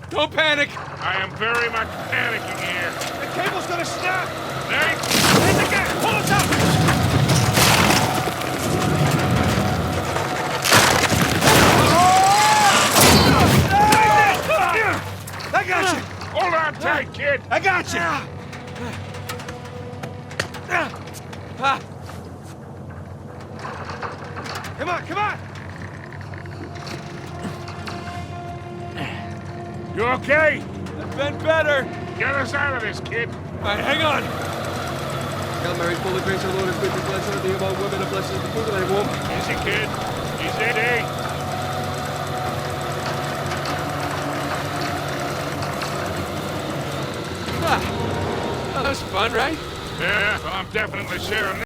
Don't panic. I am very much panicking here. The cable's gonna snap. Nate! Hit the gas. Pull us up. I got you. Hold on tight, kid. I got you. Come on, come on. You okay? I've been better. Get us out of this, kid. All right, hang on. Got married, fully grace our Lord and quickly bless everything about women and blessings of the fruit of thy womb. Easy, kid. Easy. That was fun, right? Yeah, I'm definitely sharing